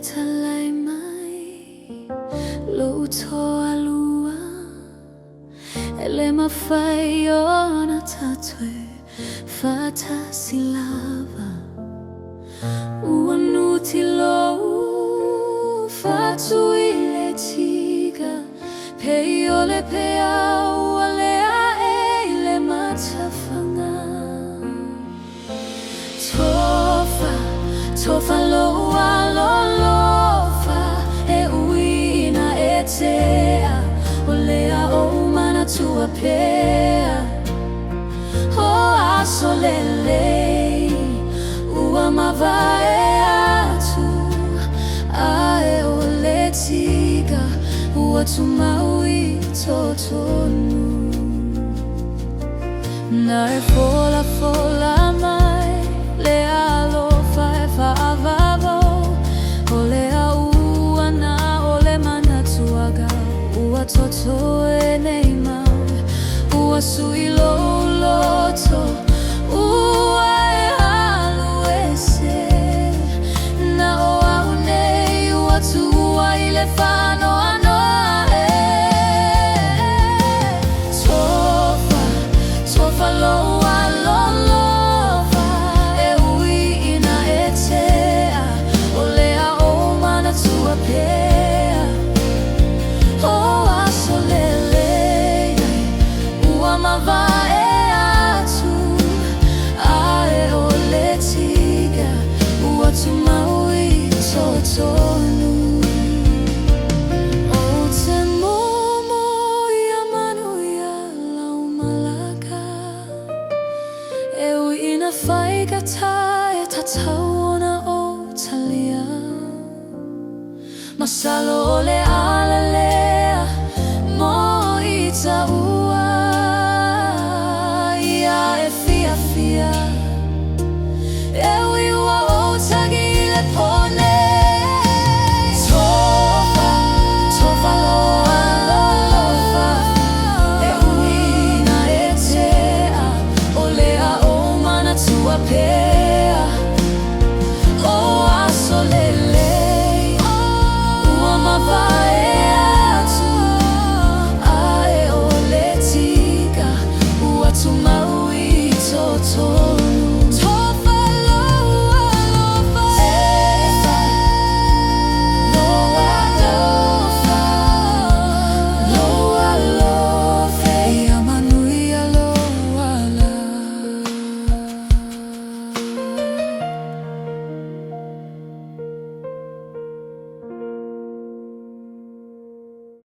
talai mai lo toa lua ele mawhai ona tatue fata silava ua nuti lo Fatu I le tiga pei ole pea ua lea e le matawhanga Tofa Tofa loa lolofa e uina e tea o lea o mana tua pea o aso lelei ua mawai atu ae o le tiga ua tumaui totonu na e fola mai le alofa e whaavavo o le ua na o le mana tuaga ua toto e nei mau ua sui loto ua e halu e se na o au nei ua tua I le whano anoa e Tofa Tofa loa lolofa e uina e tea o lea o mana tua pea o aso lelei ua mawai atu ae o le tiga ua tumaui totonu o te momo ia manu ia lau malaka e uina whaigata e tatau ona o talia Masalo o le ala lea mo I ta